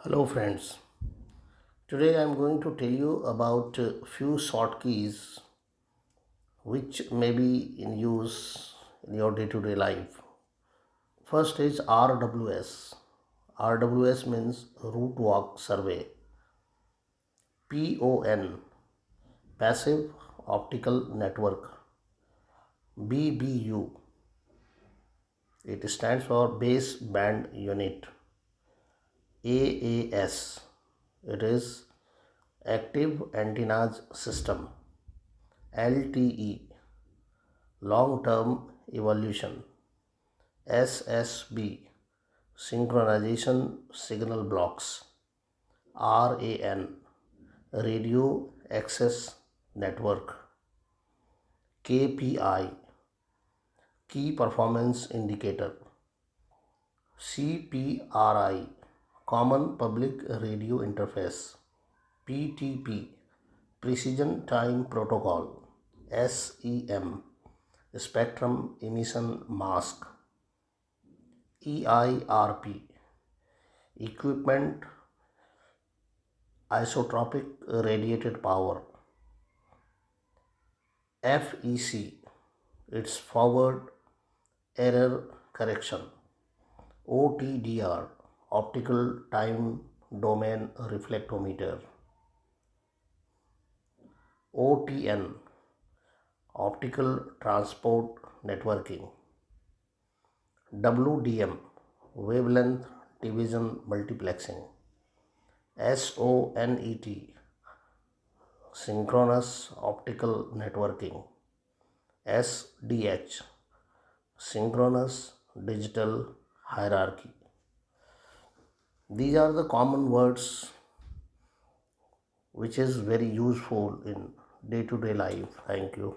Hello friends. Today I am going to tell you about a few short keys which may be in use in your day-to-day life. First is RWS. RWS means route walk survey. PON, passive optical network. BBU, it stands for base band unit. AAS, it is active antennas system. LTE, long term evolution. SSB, synchronization signal blocks. RAN, radio access network. KPI, key performance indicator. CPRI, common public radio interface. PTP, precision time protocol. SEM, spectrum emission mask. EIRP, equipment isotropic radiated power. FEC, it's forward error correction. OTDR, optical time domain reflectometer. OTN, optical transport networking. WDM, wavelength division multiplexing. SONET, synchronous optical networking. SDH, synchronous digital hierarchy. These are the common words which is very useful in day-to-day life. Thank you.